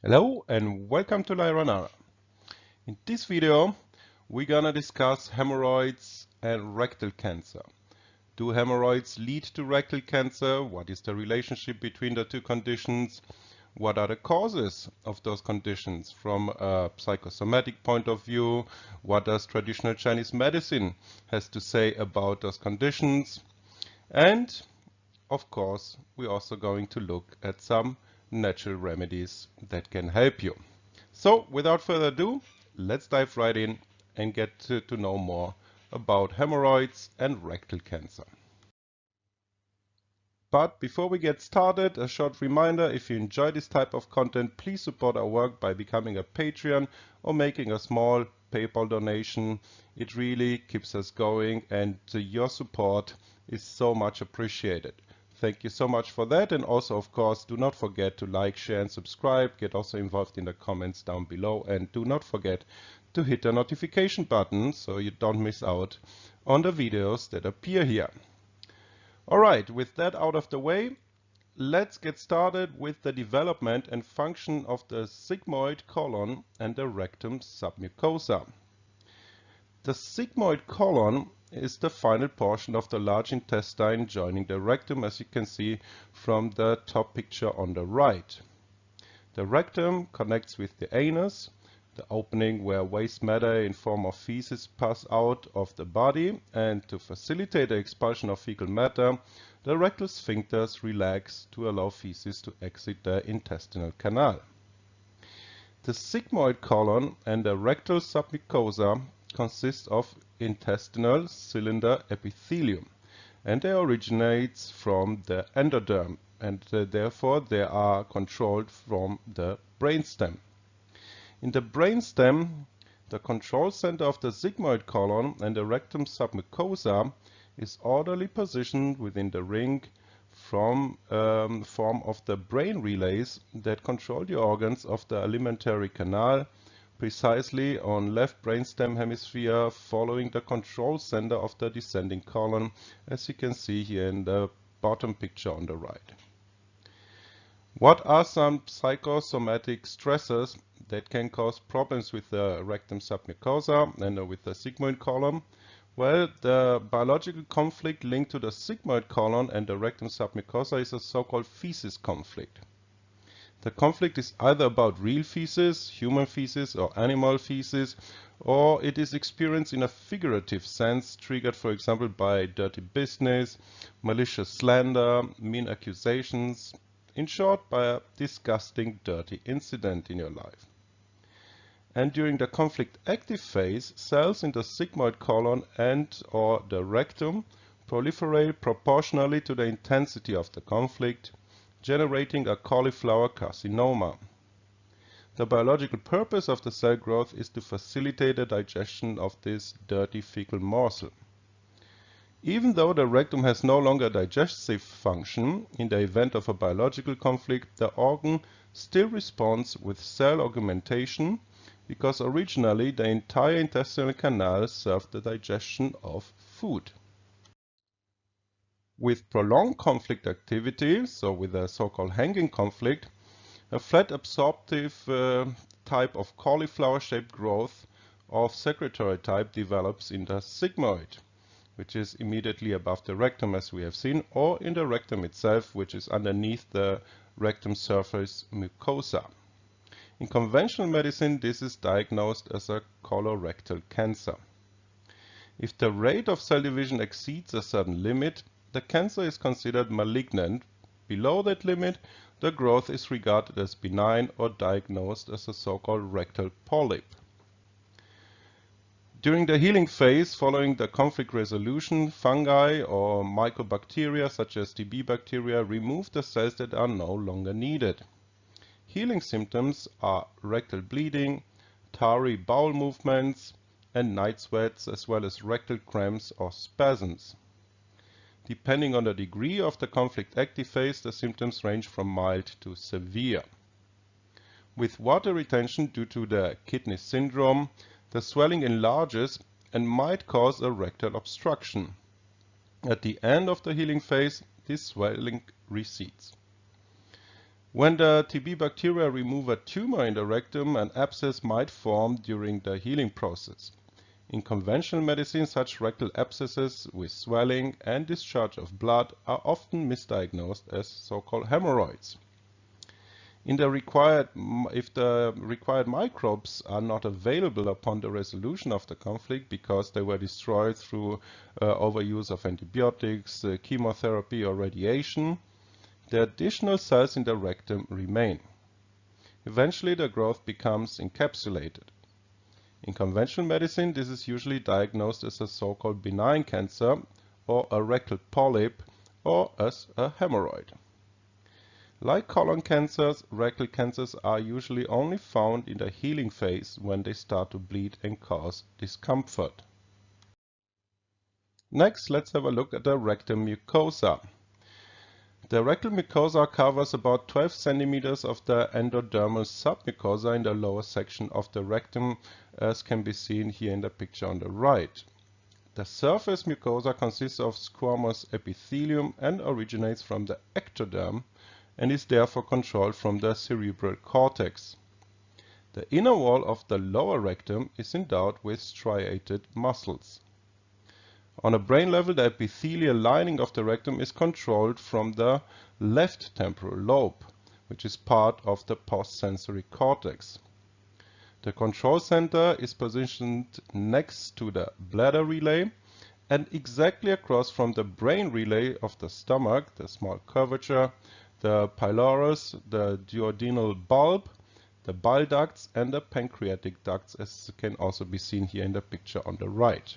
Hello and welcome to Lyranara. In this video we're gonna discuss hemorrhoids and rectal cancer. Do hemorrhoids lead to rectal cancer? What is the relationship between the two conditions? What are the causes of those conditions from a psychosomatic point of view? What does traditional Chinese medicine has to say about those conditions? And of course we're also going to look at some natural remedies that can help you. So without further ado, let's dive right in and get to know more about hemorrhoids and rectal cancer. But before we get started, a short reminder: if you enjoy this type of content, please support our work by becoming a Patreon or making a small PayPal donation. It really keeps us going, and your support is so much appreciated. Thank you so much for that, and also of course do not forget to like, share and subscribe. Get also involved in the comments down below, and do not forget to hit the notification button so you don't miss out on the videos that appear here. Alright, with that out of the way, let's get started with the development and function of the sigmoid colon and the rectum submucosa. The sigmoid colon is the final portion of the large intestine joining the rectum, as you can see from the top picture on the right. The rectum connects with the anus, the opening where waste matter in form of feces pass out of the body, and to facilitate the expulsion of fecal matter, the rectal sphincters relax to allow feces to exit the intestinal canal. The sigmoid colon and the rectal submucosa consist of intestinal cylinder epithelium, and they originate from the endoderm, and therefore they are controlled from the brainstem. In the brainstem, the control center of the sigmoid colon and the rectum submucosa is orderly positioned within the ring from form of the brain relays that control the organs of the alimentary canal, precisely on left brainstem hemisphere, following the control center of the descending colon, as you can see here in the bottom picture on the right. What are some psychosomatic stressors that can cause problems with the rectum submucosa and with the sigmoid colon? Well, the biological conflict linked to the sigmoid colon and the rectum submucosa is a so-called feces conflict. The conflict is either about real feces, human feces or animal feces, or it is experienced in a figurative sense, triggered for example by dirty business, malicious slander, mean accusations, in short by a disgusting dirty incident in your life. And during the conflict active phase, cells in the sigmoid colon and or the rectum proliferate proportionally to the intensity of the conflict, generating a cauliflower carcinoma. The biological purpose of the cell growth is to facilitate the digestion of this dirty fecal morsel. Even though the rectum has no longer digestive function, in the event of a biological conflict, the organ still responds with cell augmentation, because originally the entire intestinal canal served the digestion of food. With prolonged conflict activity, so with a so-called hanging conflict, a flat absorptive type of cauliflower-shaped growth of secretory type develops in the sigmoid, which is immediately above the rectum as we have seen, or in the rectum itself, which is underneath the rectum surface mucosa. In conventional medicine, this is diagnosed as a colorectal cancer. If the rate of cell division exceeds a certain limit, the cancer is considered malignant. Below that limit, the growth is regarded as benign or diagnosed as a so-called rectal polyp. During the healing phase following the conflict resolution, fungi or mycobacteria such as TB bacteria remove the cells that are no longer needed. Healing symptoms are rectal bleeding, tarry bowel movements, and night sweats, as well as rectal cramps or spasms. Depending on the degree of the conflict active phase, the symptoms range from mild to severe. With water retention due to the kidney syndrome, the swelling enlarges and might cause a rectal obstruction. At the end of the healing phase, this swelling recedes. When the TB bacteria remove a tumor in the rectum, an abscess might form during the healing process. In conventional medicine, such rectal abscesses with swelling and discharge of blood are often misdiagnosed as so-called hemorrhoids. If the required microbes are not available upon the resolution of the conflict because they were destroyed through overuse of antibiotics, chemotherapy or radiation, the additional cells in the rectum remain. Eventually the growth becomes encapsulated. In conventional medicine, this is usually diagnosed as a so-called benign cancer or a rectal polyp or as a hemorrhoid. Like colon cancers, rectal cancers are usually only found in the healing phase when they start to bleed and cause discomfort. Next, let's have a look at the rectum mucosa. The rectal mucosa covers about 12 centimeters of the endodermal submucosa in the lower section of the rectum, as can be seen here in the picture on the right. The surface mucosa consists of squamous epithelium and originates from the ectoderm, and is therefore controlled from the cerebral cortex. The inner wall of the lower rectum is endowed with striated muscles. On a brain level, the epithelial lining of the rectum is controlled from the left temporal lobe, which is part of the postsensory cortex. The control center is positioned next to the bladder relay and exactly across from the brain relay of the stomach, the small curvature, the pylorus, the duodenal bulb, the bile ducts, and the pancreatic ducts, as can also be seen here in the picture on the right.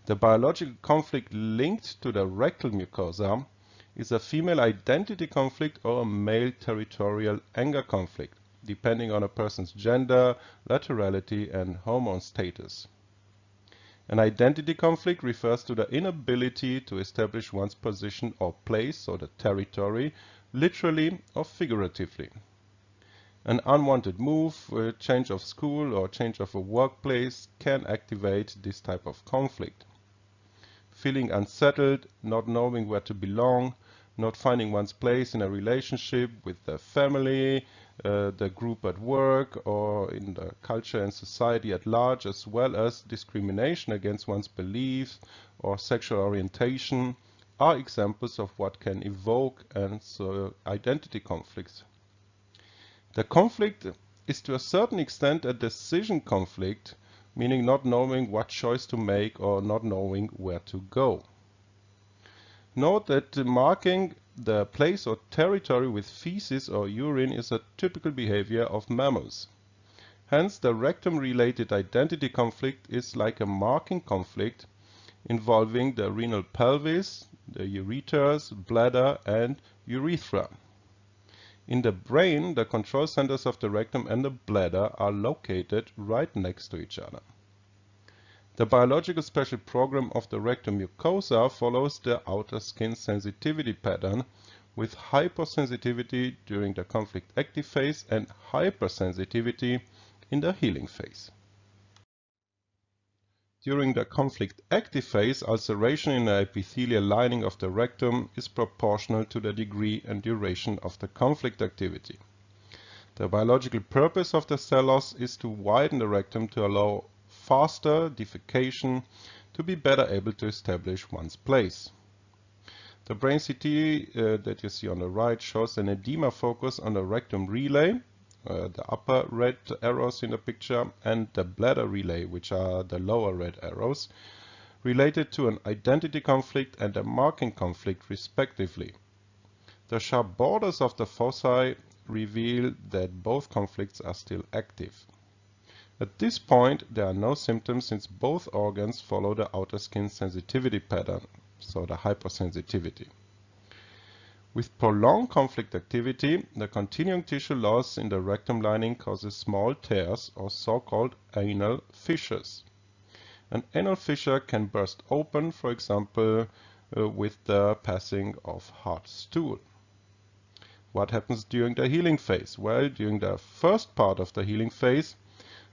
The biological conflict linked to the rectal mucosa is a female identity conflict or a male territorial anger conflict, depending on a person's gender, laterality, and hormone status. An identity conflict refers to the inability to establish one's position or place, or the territory, literally or figuratively. An unwanted move, a change of school or change of a workplace can activate this type of conflict. Feeling unsettled, not knowing where to belong, not finding one's place in a relationship with the family, the group at work, or in the culture and society at large, as well as discrimination against one's beliefs or sexual orientation, are examples of what can evoke identity conflicts. The conflict is to a certain extent a decision conflict, meaning not knowing what choice to make or not knowing where to go. Note that marking the place or territory with feces or urine is a typical behavior of mammals. Hence, the rectum-related identity conflict is like a marking conflict involving the renal pelvis, the ureters, bladder, and urethra. In the brain, the control centers of the rectum and the bladder are located right next to each other. The biological special program of the rectum mucosa follows the outer skin sensitivity pattern with hypersensitivity during the conflict active phase and hypersensitivity in the healing phase. During the conflict active phase, ulceration in the epithelial lining of the rectum is proportional to the degree and duration of the conflict activity. The biological purpose of the cell loss is to widen the rectum to allow faster defecation to be better able to establish one's place. The brain CT that you see on the right shows an edema focus on the rectum relay, the upper red arrows in the picture, and the bladder relay, which are the lower red arrows, related to an identity conflict and a marking conflict respectively. The sharp borders of the foci reveal that both conflicts are still active. At this point, there are no symptoms since both organs follow the outer skin sensitivity pattern, so the hypersensitivity. With prolonged conflict activity, the continuing tissue loss in the rectum lining causes small tears or so-called anal fissures. An anal fissure can burst open, for example, with the passing of hard stool. What happens during the healing phase? Well, during the first part of the healing phase,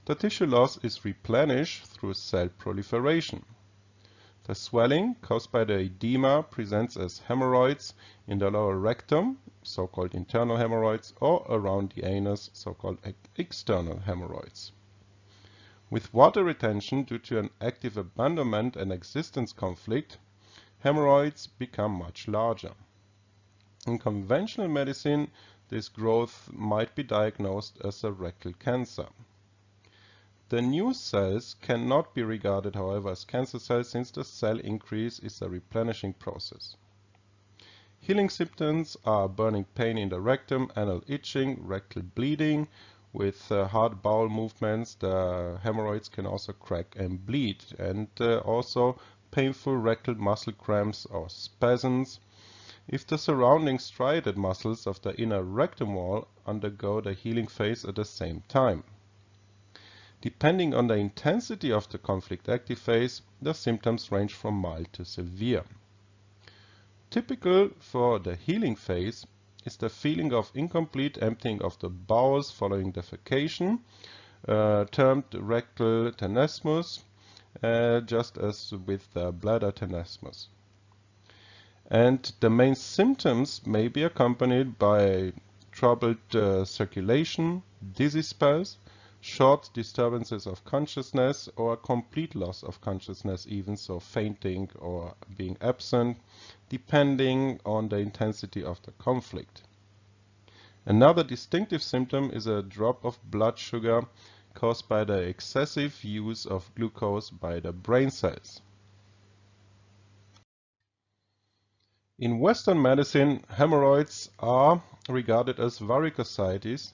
the tissue loss is replenished through cell proliferation. The swelling caused by the edema presents as hemorrhoids in the lower rectum, so-called internal hemorrhoids, or around the anus, so-called external hemorrhoids. With water retention due to an active abandonment and existence conflict, hemorrhoids become much larger. In conventional medicine, this growth might be diagnosed as a rectal cancer. The new cells cannot be regarded, however, as cancer cells since the cell increase is a replenishing process. Healing symptoms are burning pain in the rectum, anal itching, rectal bleeding. With hard bowel movements, the hemorrhoids can also crack and bleed, and also painful rectal muscle cramps or spasms. If the surrounding striated muscles of the inner rectum wall undergo the healing phase at the same time. Depending on the intensity of the conflict active phase, the symptoms range from mild to severe. Typical for the healing phase is the feeling of incomplete emptying of the bowels following defecation, termed rectal tenesmus, just as with the bladder tenesmus. And the main symptoms may be accompanied by troubled circulation, dizzy spells, short disturbances of consciousness, or a complete loss of consciousness, even so fainting or being absent, depending on the intensity of the conflict. Another distinctive symptom is a drop of blood sugar caused by the excessive use of glucose by the brain cells. In Western medicine, hemorrhoids are regarded as varicosities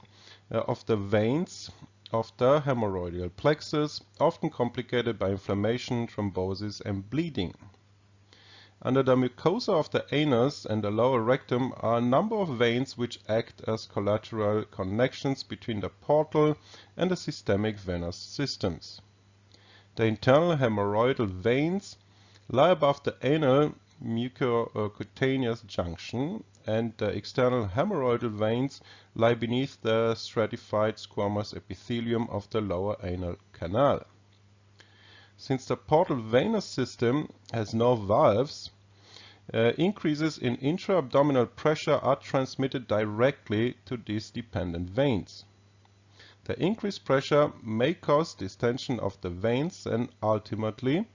of the veins of the hemorrhoidal plexus, often complicated by inflammation, thrombosis, and bleeding. Under the mucosa of the anus and the lower rectum are a number of veins which act as collateral connections between the portal and the systemic venous systems. The internal hemorrhoidal veins lie above the anal mucocutaneous junction, and the external hemorrhoidal veins lie beneath the stratified squamous epithelium of the lower anal canal. Since the portal venous system has no valves, increases in intra-abdominal pressure are transmitted directly to these dependent veins. The increased pressure may cause distension of the veins and ultimately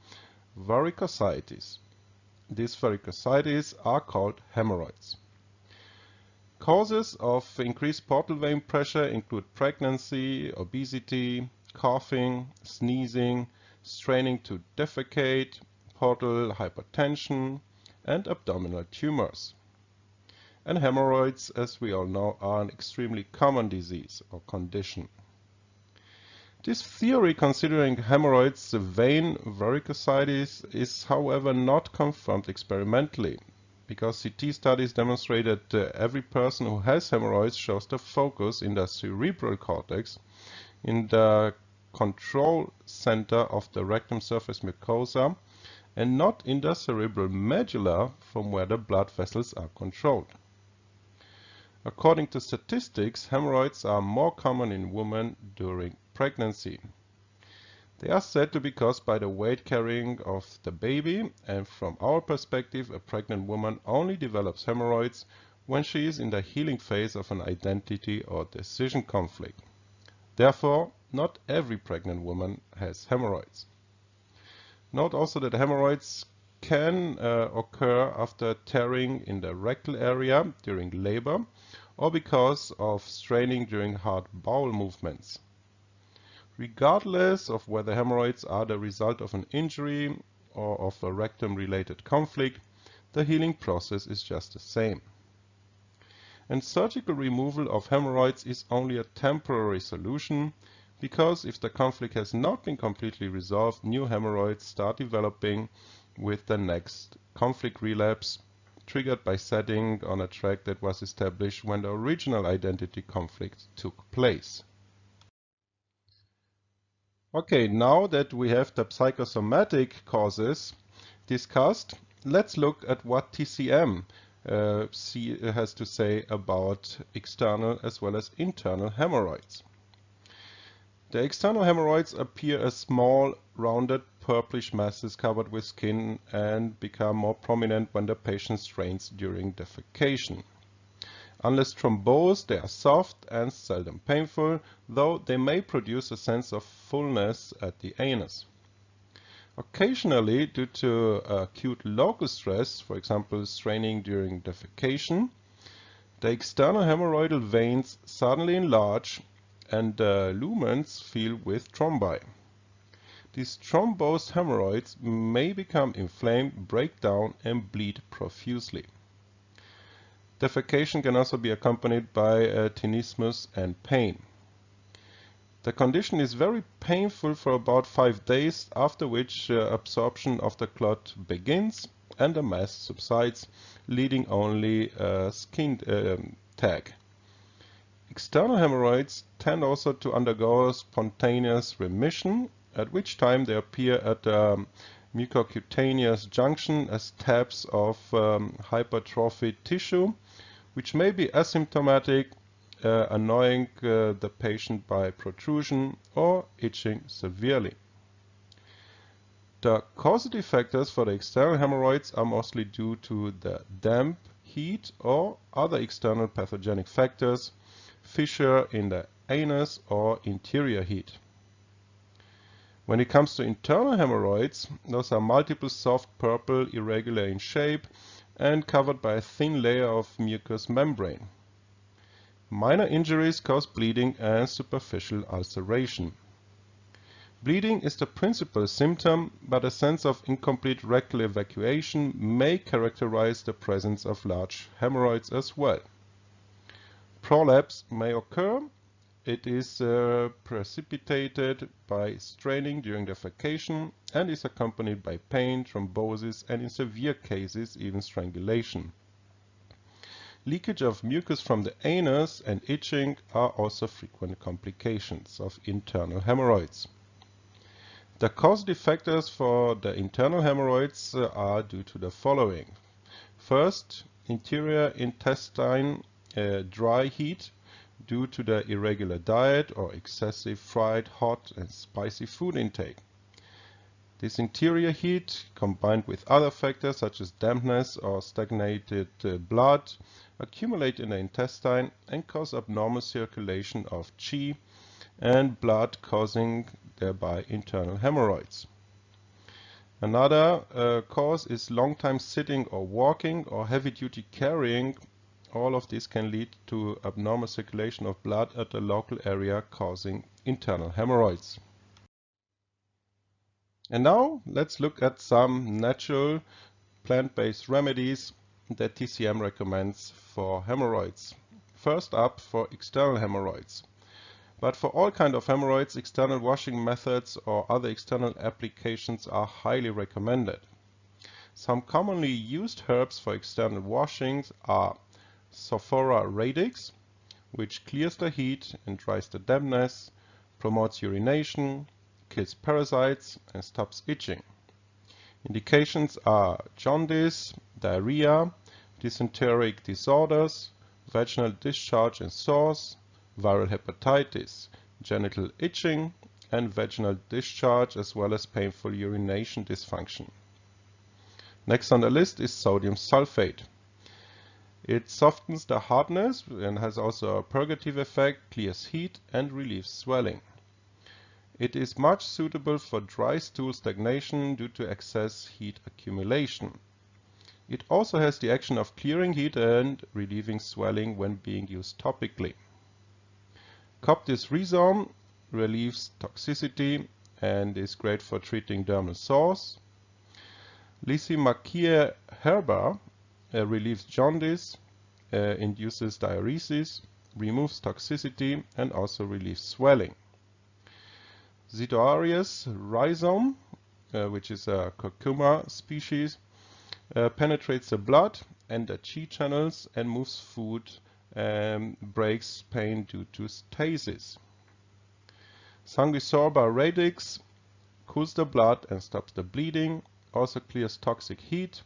varicosities. These varicosities are called hemorrhoids. Causes of increased portal vein pressure include pregnancy, obesity, coughing, sneezing, straining to defecate, portal hypertension, and abdominal tumors. And hemorrhoids, as we all know, are an extremely common disease or condition. This theory considering hemorrhoids vein varicosities is, however, not confirmed experimentally, because CT studies demonstrate that every person who has hemorrhoids shows the focus in the cerebral cortex, in the control center of the rectum surface mucosa, and not in the cerebral medulla from where the blood vessels are controlled. According to statistics, hemorrhoids are more common in women during pregnancy. They are said to be caused by the weight carrying of the baby, and from our perspective, a pregnant woman only develops hemorrhoids when she is in the healing phase of an identity or decision conflict. Therefore, not every pregnant woman has hemorrhoids. Note also that hemorrhoids can occur after tearing in the rectal area during labor or because of straining during hard bowel movements. Regardless of whether hemorrhoids are the result of an injury or of a rectum-related conflict, the healing process is just the same. And surgical removal of hemorrhoids is only a temporary solution, because if the conflict has not been completely resolved, new hemorrhoids start developing with the next conflict relapse, triggered by setting on a track that was established when the original identity conflict took place. Okay, now that we have the psychosomatic causes discussed, let's look at what TCM has to say about external as well as internal hemorrhoids. The external hemorrhoids appear as small, rounded purplish masses covered with skin and become more prominent when the patient strains during defecation. Unless thrombosed, they are soft and seldom painful, though they may produce a sense of fullness at the anus. Occasionally, due to acute local stress, for example straining during defecation, the external hemorrhoidal veins suddenly enlarge and the lumens fill with thrombi. These thrombosed hemorrhoids may become inflamed, break down, and bleed profusely. Defecation can also be accompanied by tenesmus and pain. The condition is very painful for about 5 days, after which absorption of the clot begins and the mass subsides, leaving only a skin tag. External hemorrhoids tend also to undergo spontaneous remission, at which time they appear at the mucocutaneous junction as tabs of hypertrophied tissue, which may be asymptomatic, annoying the patient by protrusion or itching severely. The causative factors for the external hemorrhoids are mostly due to the damp, heat, or other external pathogenic factors, fissure in the anus, or interior heat. When it comes to internal hemorrhoids, those are multiple soft purple, irregular in shape, and covered by a thin layer of mucous membrane. Minor injuries cause bleeding and superficial ulceration. Bleeding is the principal symptom, but a sense of incomplete rectal evacuation may characterize the presence of large hemorrhoids as well. Prolapse may occur. It is precipitated by straining during defecation and is accompanied by pain, thrombosis, and in severe cases even strangulation. Leakage of mucus from the anus and itching are also frequent complications of internal hemorrhoids. The causative factors for the internal hemorrhoids are due to the following. First, interior intestine dry heat due to the irregular diet or excessive fried, hot, and spicy food intake. This interior heat, combined with other factors such as dampness or stagnated blood, accumulate in the intestine and cause abnormal circulation of qi and blood, causing thereby internal hemorrhoids. Another cause is long time sitting or walking or heavy-duty carrying. All of this can lead to abnormal circulation of blood at the local area, causing internal hemorrhoids. And now let's look at some natural plant-based remedies that TCM recommends for hemorrhoids. First up, for external hemorrhoids. But for all kinds of hemorrhoids, external washing methods or other external applications are highly recommended. Some commonly used herbs for external washings are Sophora radix, which clears the heat and dries the dampness, promotes urination, kills parasites, and stops itching. Indications are jaundice, diarrhea, dysenteric disorders, vaginal discharge and sores, viral hepatitis, genital itching, and vaginal discharge, as well as painful urination dysfunction. Next on the list is sodium sulfate. It softens the hardness and has also a purgative effect, clears heat, and relieves swelling. It is much suitable for dry stool stagnation due to excess heat accumulation. It also has the action of clearing heat and relieving swelling when being used topically. Coptis rhizome relieves toxicity and is great for treating dermal sores. Lysimachia herba relieves jaundice, induces diuresis, removes toxicity, and also relieves swelling. Zidoareus rhizome, which is a curcuma species, penetrates the blood and the qi channels and moves food and breaks pain due to stasis. Sanguisorba radix cools the blood and stops the bleeding, also clears toxic heat,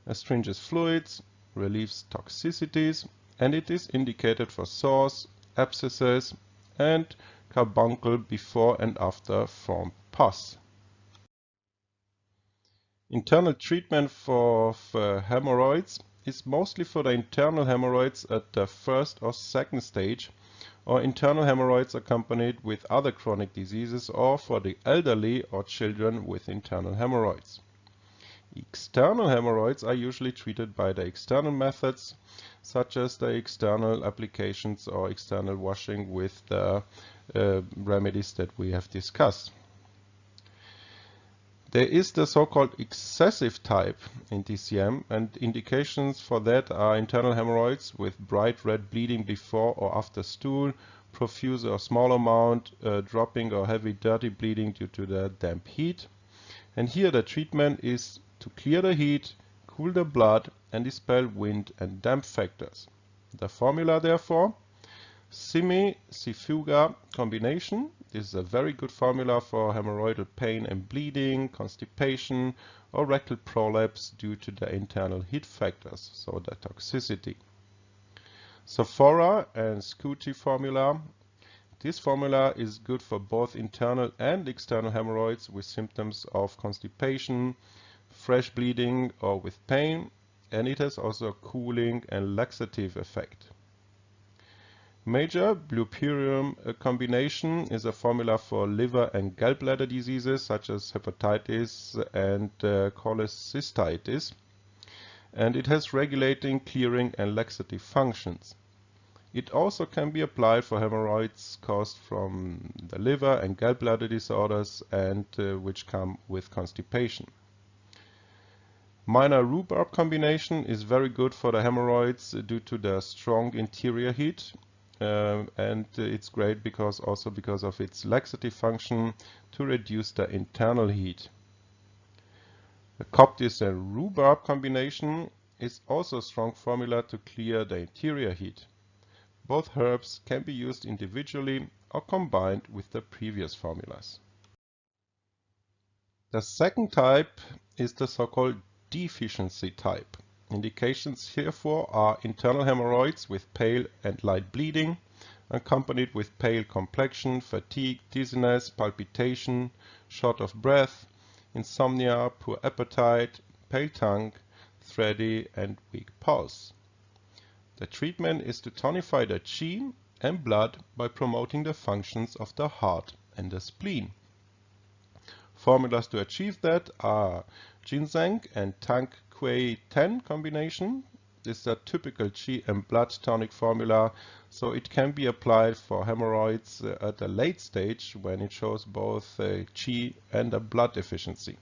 astringes fluids, relieves toxicities, and it is indicated for sores, abscesses, and carbuncle before and after formed pus. Internal treatment for hemorrhoids is mostly for the internal hemorrhoids at the first or second stage, or internal hemorrhoids accompanied with other chronic diseases, or for the elderly or children with internal hemorrhoids. External hemorrhoids are usually treated by the external methods, such as the external applications or external washing with the remedies that we have discussed. There is the so-called excessive type in DCM, and indications for that are internal hemorrhoids with bright red bleeding before or after stool, profuse or small amount, dropping or heavy dirty bleeding due to the damp heat. And here the treatment is to clear the heat, cool the blood, and dispel wind and damp factors. The formula, therefore, Simi-Cifuga combination. This is a very good formula for hemorrhoidal pain and bleeding, constipation, or rectal prolapse due to the internal heat factors, so the toxicity. Sophora and Scuti formula. This formula is good for both internal and external hemorrhoids with symptoms of constipation, fresh bleeding, or with pain, and it has also a cooling and laxative effect. Major Blupyrium combination is a formula for liver and gallbladder diseases such as hepatitis and cholecystitis, and it has regulating, clearing, and laxative functions. It also can be applied for hemorrhoids caused from the liver and gallbladder disorders and which come with constipation. Minor rhubarb combination is very good for the hemorrhoids due to the strong interior heat. And it's great because of its laxative function to reduce the internal heat. The Coptis and rhubarb combination is also a strong formula to clear the interior heat. Both herbs can be used individually or combined with the previous formulas. The second type is the so-called deficiency type. Indications herefore are internal hemorrhoids with pale and light bleeding, accompanied with pale complexion, fatigue, dizziness, palpitation, short of breath, insomnia, poor appetite, pale tongue, thready and weak pulse. The treatment is to tonify the qi and blood by promoting the functions of the heart and the spleen. Formulas to achieve that are ginseng and Tang Quei 10 combination. This is a typical qi and blood tonic formula, so it can be applied for hemorrhoids at a late stage when it shows both qi and a blood deficiency.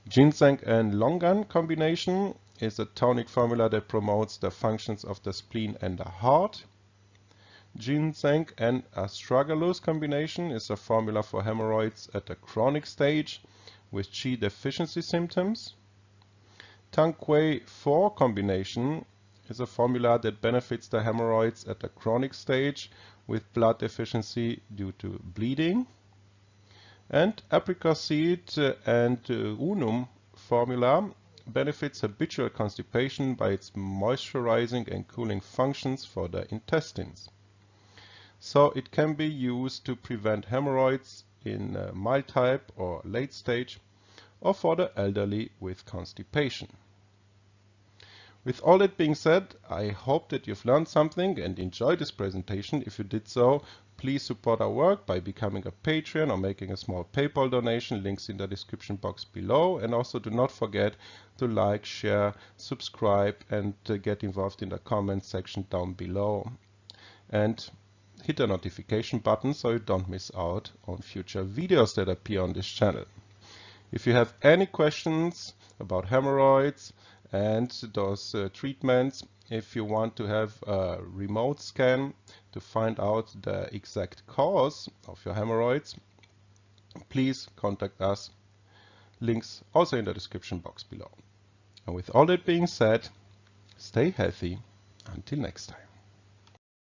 Ginseng and longan combination is a tonic formula that promotes the functions of the spleen and the heart. Ginseng and astragalus combination is a formula for hemorrhoids at a chronic stage with qi deficiency symptoms. Tang Quei 4 combination is a formula that benefits the hemorrhoids at a chronic stage with blood deficiency due to bleeding. And apricocete and unum formula benefits habitual constipation by its moisturizing and cooling functions for the intestines. So it can be used to prevent hemorrhoids in mild type or late stage, or for the elderly with constipation. With all that being said, I hope that you've learned something and enjoyed this presentation. If you did so, please support our work by becoming a Patreon or making a small PayPal donation. Links in the description box below. And also do not forget to like, share, subscribe, and get involved in the comment section down below. And hit the notification button so you don't miss out on future videos that appear on this channel. If you have any questions about hemorrhoids and those treatments, if you want to have a remote scan to find out the exact cause of your hemorrhoids, please contact us. Links also in the description box below. And with all that being said, stay healthy. Until next time.